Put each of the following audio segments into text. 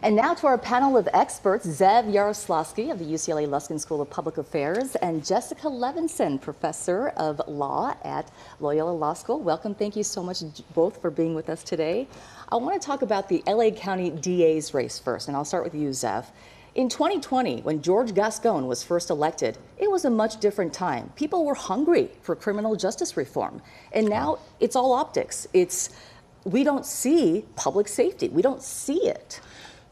And now to our panel of experts, Zev Yaroslavsky of the UCLA Luskin School of Public Affairs and Jessica Levinson, professor of law at Loyola Law School. Welcome. Thank you so much both for being with us today. I want to talk about the LA County DA's race first, and I'll start with you, Zev. In 2020, when George Gascon was first elected, it was a much different time. People were hungry for criminal justice reform. And now it's all optics. We don't see public safety. We don't see it.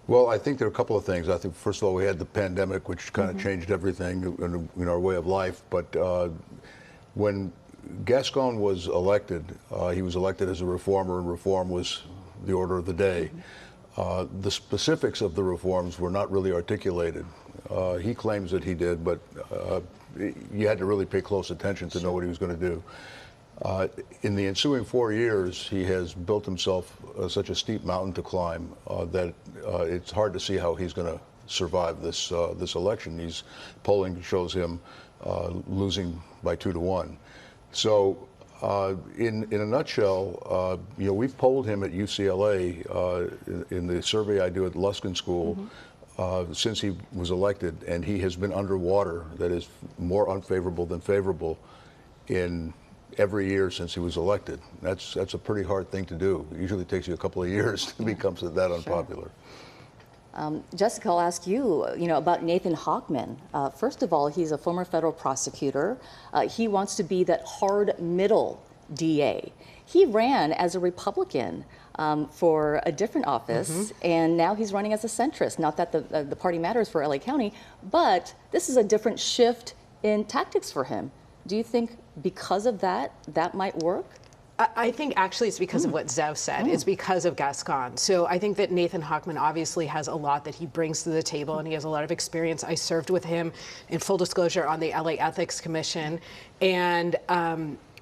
Well, I think there are a couple of things. I think, first of all, we had the pandemic, which kind of changed everything in our way of life. But when Gascon was elected, he was elected as a reformer, and reform was the order of the day. The specifics of the reforms were not really articulated. He claims that he did, but you had to really pay close attention to know what he was going to do. In the ensuing 4 years, he has built himself such a steep mountain to climb that it's hard to see how he's going to survive this election. Polling shows him losing by 2-1. So, in a nutshell, we've polled him at UCLA in the survey I do at Luskin School since he was elected, and he has been underwater. That is more unfavorable than favorable in every year since he was elected. That's a pretty hard thing to do. It usually takes you a couple of years to become that unpopular. Jessica, I'll ask you, about Nathan Hochman. First of all, he's a former federal prosecutor. He wants to be that hard middle DA. He ran as a Republican for a different office, and now he's running as a centrist. Not that the party matters for LA County, but this is a different shift in tactics for him. Do you think because of that might work? I think actually it's because of what Zev said. It's because of Gascon. So I think that Nathan Hochman obviously has a lot that he brings to the table, and he has a lot of experience. I served with him, in full disclosure, on the LA Ethics Commission. And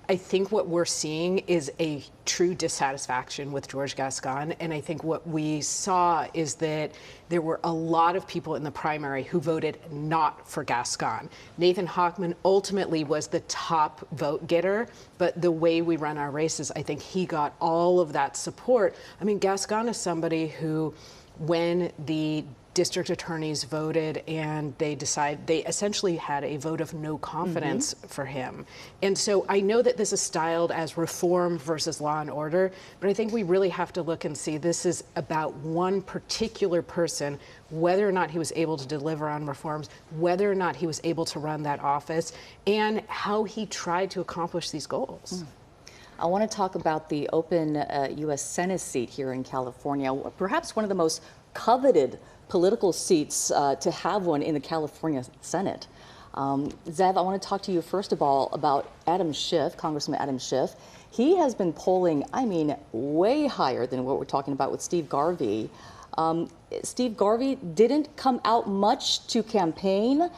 I think what we're seeing is a true dissatisfaction with George Gascon. And I think what we saw is that there were a lot of people in the primary who voted not for Gascon. Nathan Hochman ultimately was the top vote getter, but the way we run our races, I think he got all of that support. I mean, Gascon is somebody who, when the district attorneys voted and they essentially had a vote of no confidence for him. And so I know that this is styled as reform versus law and order, but I think we really have to look and see this is about one particular person, whether or not he was able to deliver on reforms, whether or not he was able to run that office, and how he tried to accomplish these goals. I want to talk about the open U.S. Senate seat here in California, perhaps one of the most coveted political seats to have one in the California Senate. Zev, I want to talk to you first of all about Adam Schiff, Congressman Adam Schiff. He has been polling, I mean, way higher than what we're talking about with Steve Garvey. Steve Garvey didn't come out much to campaign.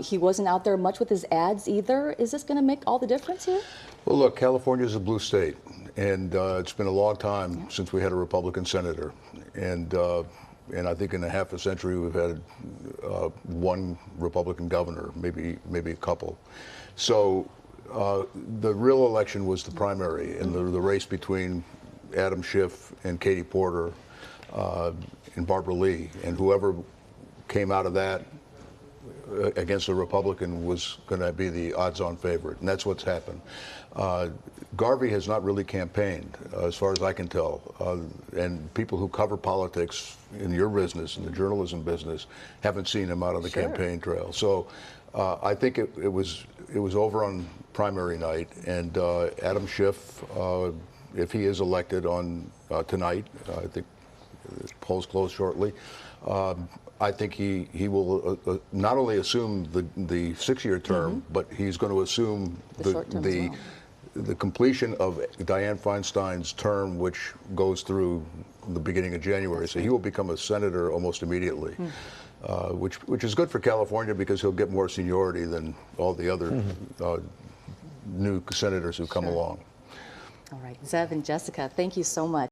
He wasn't out there much with his ads either. Is this going to make all the difference here? Well, look, California is a blue state, and it's been a long time since we had a Republican senator. And I think in a half a century we've had one Republican governor, maybe a couple. So the real election was the primary, and the race between Adam Schiff and Katie Porter and Barbara Lee, and whoever came out of that against a Republican was going to be the odds-on favorite, and that's what's happened. Garvey has not really campaigned, as far as I can tell, and people who cover politics in your business, in the journalism business, haven't seen him out on the campaign trail. So I think it was over on primary night, and Adam Schiff, if he is elected on tonight, I think the polls close shortly. I think he will not only assume the 6-year term, but he's going to assume the completion of Dianne Feinstein's term, which goes through the beginning of January. So he will become a senator almost immediately, which is good for California because he'll get more seniority than all the other new senators who come along. All right, Zev and Jessica, thank you so much.